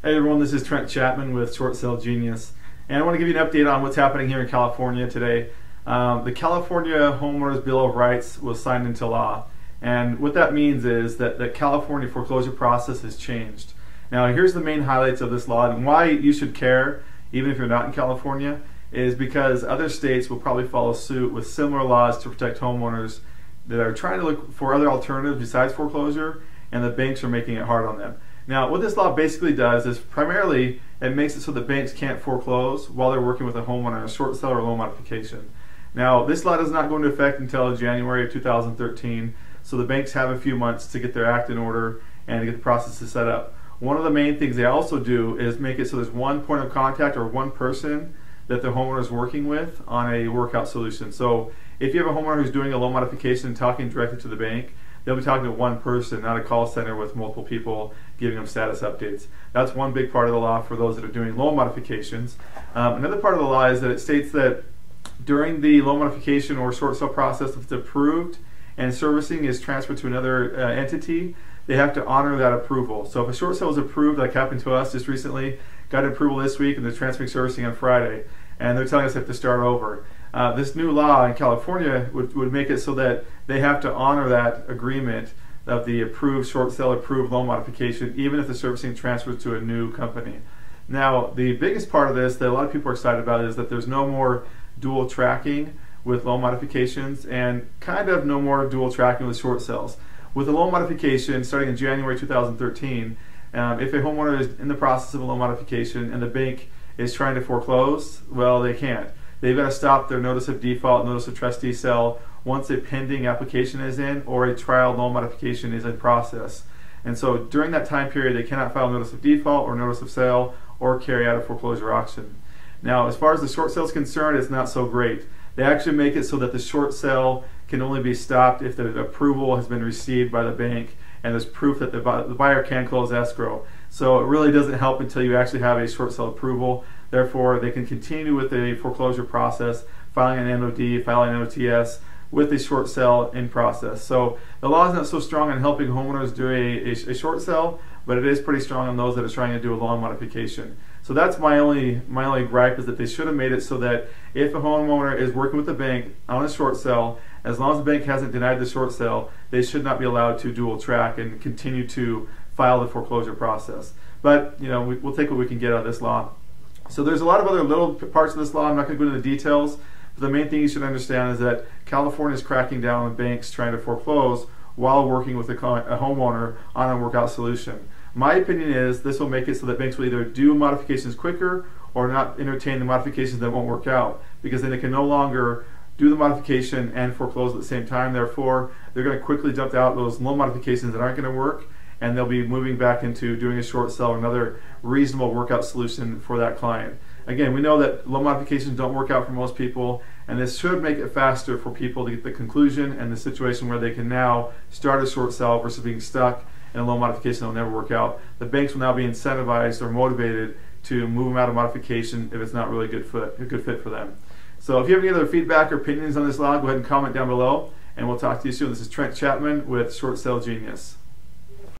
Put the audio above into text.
Hey everyone, this is Trent Chapman with Short Sale Genius, and I want to give you an update on what's happening here in California today. The California Homeowners Bill of Rights was signed into law, and what that means is that the California foreclosure process has changed. Now here's the main highlights of this law and why you should care even if you're not in California is because other states will probably follow suit with similar laws to protect homeowners that are trying to look for other alternatives besides foreclosure, and the banks are making it hard on them. Now, what this law basically does is primarily it makes it so that banks can't foreclose while they're working with a homeowner on a short sale or loan modification. Now, this law does not go into effect until January of 2013, so the banks have a few months to get their act in order and to get the process set up. One of the main things they also do is make it so there's one point of contact or one person that the homeowner is working with on a workout solution. So if you have a homeowner who's doing a loan modification and talking directly to the bank, they'll be talking to one person, not a call center with multiple people giving them status updates. That's one big part of the law for those that are doing loan modifications. Another part of the law is that it states that during the loan modification or short sale process, if it's approved and servicing is transferred to another entity, they have to honor that approval. So if a short sale is approved, like happened to us just recently, got approval this week and they're transferring servicing on Friday, and they're telling us they have to start over. This new law in California would make it so that they have to honor that agreement of the approved short sale, approved loan modification, even if the servicing transfers to a new company. Now, the biggest part of this that a lot of people are excited about is that there's no more dual tracking with loan modifications and kind of no more dual tracking with short sales. With a loan modification starting in January 2013, if a homeowner is in the process of a loan modification and the bank is trying to foreclose, well, they can't. They've got to stop their notice of default, notice of trustee sale once a pending application is in or a trial loan modification is in process. And so during that time period, they cannot file notice of default or notice of sale or carry out a foreclosure auction. Now, as far as the short sale is concerned, it's not so great. They actually make it so that the short sale can only be stopped if the approval has been received by the bank and there's proof that the buyer can close escrow. So it really doesn't help until you actually have a short sale approval. Therefore, they can continue with the foreclosure process, filing an NOD, filing an OTS with a short sale in process. So the law is not so strong on helping homeowners do a short sale, but it is pretty strong on those that are trying to do a loan modification. So that's my only gripe, is that they should have made it so that if a homeowner is working with the bank on a short sale, as long as the bank hasn't denied the short sale, they should not be allowed to dual track and continue to file the foreclosure process. But we'll take what we can get out of this law. So there's a lot of other little parts of this law. I'm not going to go into the details, but the main thing you should understand is that California is cracking down on banks trying to foreclose while working with a homeowner on a workout solution. My opinion is this will make it so that banks will either do modifications quicker or not entertain the modifications that won't work out, because then they can no longer do the modification and foreclose at the same time. Therefore, they're going to quickly dump out those loan modifications that aren't going to work, and they'll be moving back into doing a short sale or another reasonable workout solution for that client. Again, we know that loan modifications don't work out for most people, and this should make it faster for people to get the conclusion and the situation where they can now start a short sale versus being stuck in a loan modification that will never work out. The banks will now be incentivized or motivated to move them out of modification if it's not really a good fit for them. So if you have any other feedback or opinions on this law, go ahead and comment down below, and we'll talk to you soon. This is Trent Chapman with Short Sale Genius.